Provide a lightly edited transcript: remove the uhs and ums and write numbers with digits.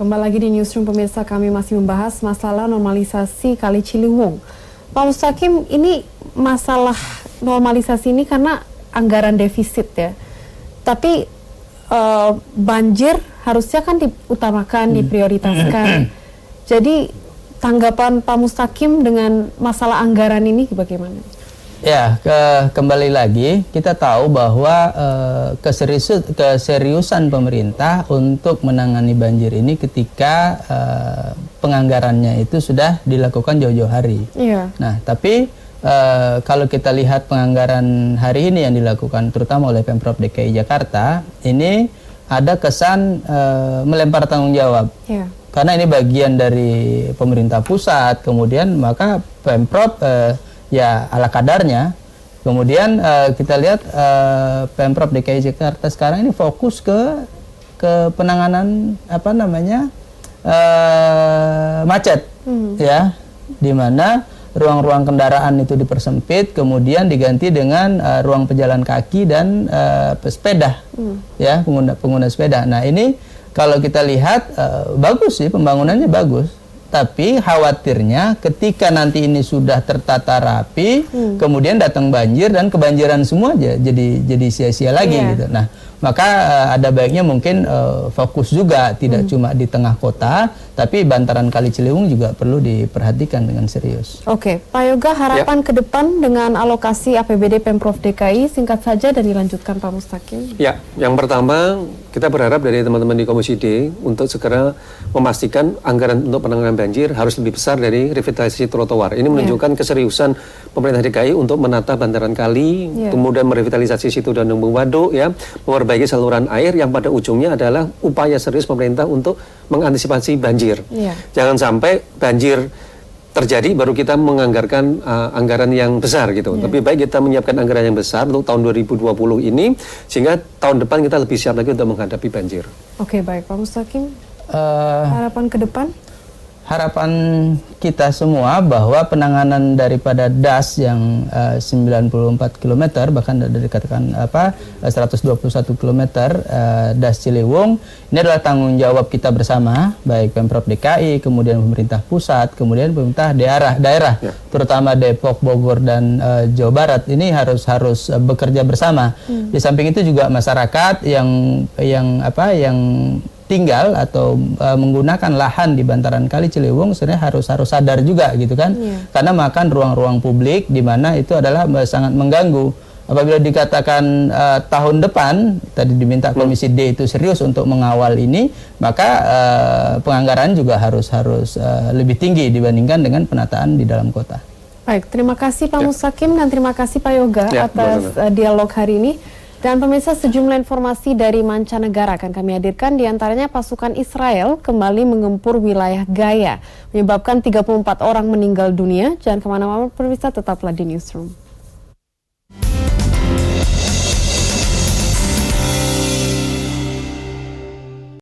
kembali lagi di Newsroom pemirsa, kami masih membahas masalah normalisasi Kali Ciliwung. Pak Mustaqim, ini masalah normalisasi ini karena anggaran defisit ya. Tapi banjir harusnya kan diutamakan, diprioritaskan. Jadi tanggapan Pak Mustaqim dengan masalah anggaran ini bagaimana? Ya, kembali lagi kita tahu bahwa keseriusan pemerintah untuk menangani banjir ini ketika penganggarannya itu sudah dilakukan jauh-jauh hari. Iya. Nah, tapi kalau kita lihat penganggaran hari ini yang dilakukan terutama oleh Pemprov DKI Jakarta, ini ada kesan melempar tanggung jawab. Iya. Karena ini bagian dari pemerintah pusat, kemudian maka Pemprov ya ala kadarnya. Kemudian kita lihat Pemprov DKI Jakarta sekarang ini fokus ke penanganan macet, ya, di mana ruang-ruang kendaraan itu dipersempit, kemudian diganti dengan ruang pejalan kaki dan sepeda, ya, pengguna sepeda. Nah, ini kalau kita lihat bagus sih, pembangunannya bagus. Tapi khawatirnya ketika nanti ini sudah tertata rapi, kemudian datang banjir dan kebanjiran semua aja jadi sia-sia lagi gitu. Nah, maka ada baiknya mungkin fokus juga tidak cuma di tengah kota, tapi bantaran Kali Ciliwung juga perlu diperhatikan dengan serius. Oke, Pak Yoga, harapan ke depan dengan alokasi APBD Pemprov DKI singkat saja dan dilanjutkan Pak Mustaqim. Ya, yang pertama kita berharap dari teman-teman di Komisi D untuk segera memastikan anggaran untuk penanganan banjir harus lebih besar dari revitalisasi trotoar. Ini menunjukkan keseriusan pemerintah DKI untuk menata bantaran kali, kemudian merevitalisasi situ dan lumbung waduk, ya, memperbaiki saluran air yang pada ujungnya adalah upaya serius pemerintah untuk mengantisipasi banjir. Jangan sampai banjir terjadi baru kita menganggarkan anggaran yang besar gitu. Lebih baik kita menyiapkan anggaran yang besar untuk tahun 2020 ini sehingga tahun depan kita lebih siap lagi untuk menghadapi banjir. Oke, baik Pak Mustaqim. Harapan ke depan? Harapan kita semua bahwa penanganan daripada DAS yang 94 km bahkan dari dikatakan 121 km DAS Ciliwung ini adalah tanggung jawab kita bersama, baik Pemprov DKI, kemudian pemerintah pusat, kemudian pemerintah daerah, terutama Depok, Bogor dan Jawa Barat ini harus bekerja bersama. Di samping itu juga masyarakat yang tinggal atau menggunakan lahan di bantaran Kali Ciliwung sebenarnya harus sadar juga gitu kan, karena makan ruang-ruang publik di mana itu adalah sangat mengganggu. Apabila dikatakan tahun depan tadi diminta Komisi D itu serius untuk mengawal ini, maka penganggaran juga harus lebih tinggi dibandingkan dengan penataan di dalam kota. Baik, terima kasih Pak Mustaqim dan terima kasih Pak Yoga atas dialog hari ini. Dan pemirsa, sejumlah informasi dari mancanegara akan kami hadirkan, diantaranya pasukan Israel kembali mengempur wilayah Gaza, menyebabkan 34 orang meninggal dunia. Jangan kemana-mana pemirsa, tetaplah di Newsroom.